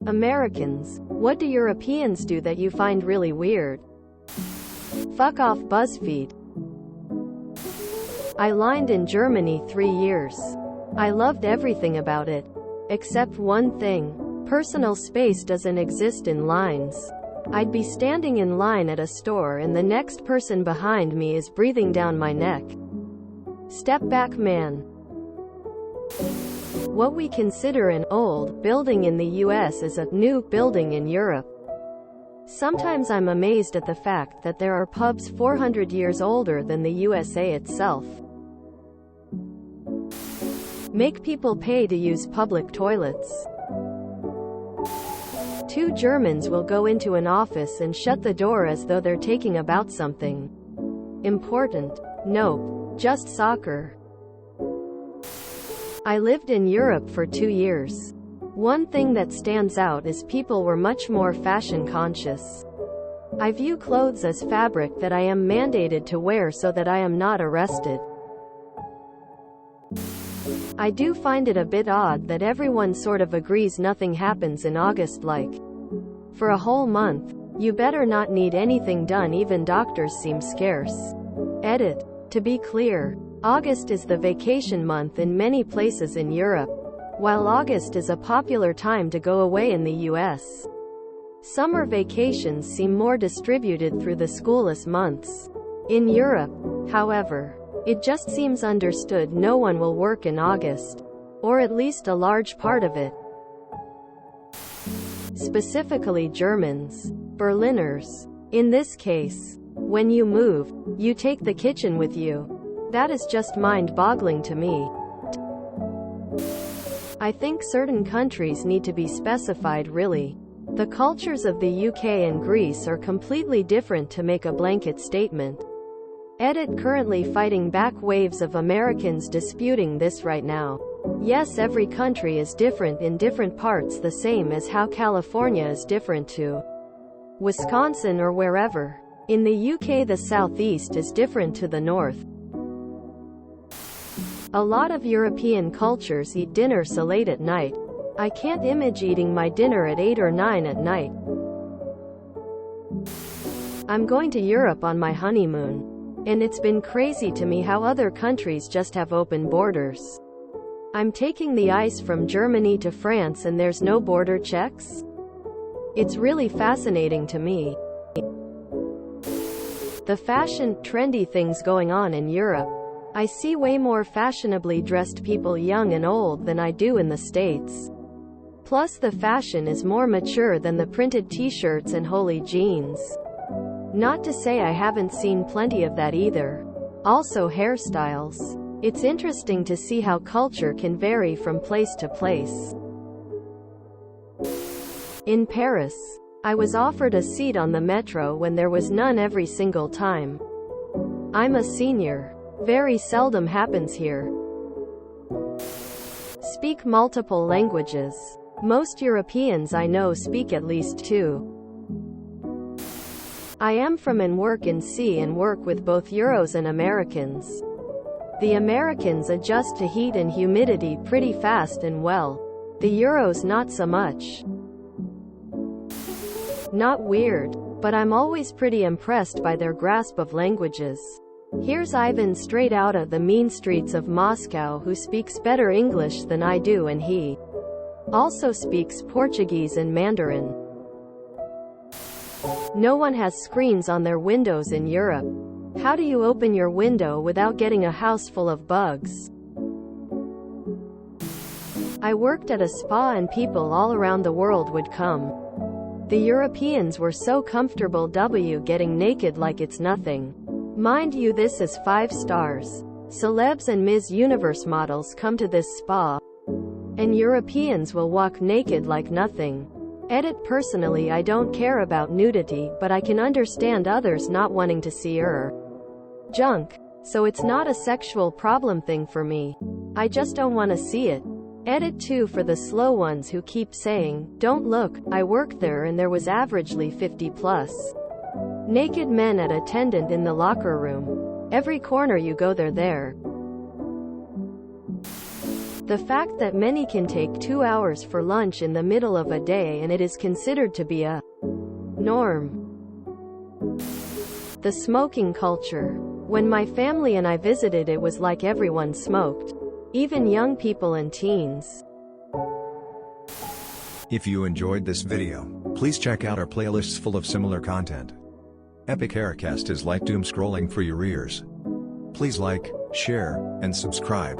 Americans, what do Europeans do that you find really weird? Fuck off BuzzFeed. I lined in Germany 3 years. I loved everything about it. Except one thing. Personal space doesn't exist in lines. I'd be standing in line at a store and the next person behind me is breathing down my neck. Step back, man. What we consider an old building in the US is a new building in Europe. Sometimes I'm amazed at the fact that there are pubs 400 years older than the USA itself. Make people pay to use public toilets. 2 Germans will go into an office and shut the door as though they're taking about something important. Nope, just soccer. I lived in Europe for 2 years. One thing that stands out is people were much more fashion conscious. I view clothes as fabric that I am mandated to wear so that I am not arrested. I do find it a bit odd that everyone sort of agrees nothing happens in August, like, for a whole month, you better not need anything done, even doctors seem scarce. Edit. To be clear, August is the vacation month in many places in Europe, while August is a popular time to go away in the US. Summer vacations seem more distributed through the schoolless months. In Europe, however, it just seems understood no one will work in August, or at least a large part of it. Specifically Germans, Berliners. In this case, when you move, you take the kitchen with you. That is just mind-boggling to me. I think certain countries need to be specified, really. The cultures of the UK and Greece are completely different to make a blanket statement. Edit. Currently fighting back waves of Americans disputing this right now. Yes, every country is different in different parts, the same as how California is different to Wisconsin or wherever. In the UK, the southeast is different to the north. A lot of European cultures eat dinner so late at night. I can't imagine eating my dinner at 8 or 9 at night. I'm going to Europe on my honeymoon. And it's been crazy to me how other countries just have open borders. I'm taking the ice from Germany to France and there's no border checks? It's really fascinating to me. The fashion, trendy things going on in Europe. I see way more fashionably dressed people, young and old, than I do in the States. Plus the fashion is more mature than the printed t-shirts and holy jeans. Not to say I haven't seen plenty of that either. Also hairstyles. It's interesting to see how culture can vary from place to place. In Paris, I was offered a seat on the metro when there was none every single time. I'm a senior. Very seldom happens here. Speak multiple languages. Most Europeans I know speak at least 2. I am from and work in C and work with both Euros and Americans. The Americans adjust to heat and humidity pretty fast and well. The Euros not so much. Not weird, but I'm always pretty impressed by their grasp of languages. Here's Ivan straight out of the mean streets of Moscow who speaks better English than I do, and he also speaks Portuguese and Mandarin. No one has screens on their windows in Europe. How do you open your window without getting a house full of bugs? I worked at a spa and people all around the world would come. The Europeans were so comfortable getting naked like it's nothing. Mind you, this is 5 stars. Celebs and Ms. Universe models come to this spa, and Europeans will walk naked like nothing. Edit. Personally, I don't care about nudity, but I can understand others not wanting to see junk. So it's not a sexual problem thing for me. I just don't want to see it. Edit. 2 For the slow ones who keep saying, don't look, I worked there and there was averagely 50+ naked men at attendant in the locker room. Every corner you go, they're there. The fact that many can take 2 hours for lunch in the middle of a day and it is considered to be a norm. The smoking culture. When my family and I visited, it was like everyone smoked. Even young people and teens. If you enjoyed this video, please check out our playlists full of similar content. Epic Haircast is like doom scrolling for your ears. Please like, share, and subscribe.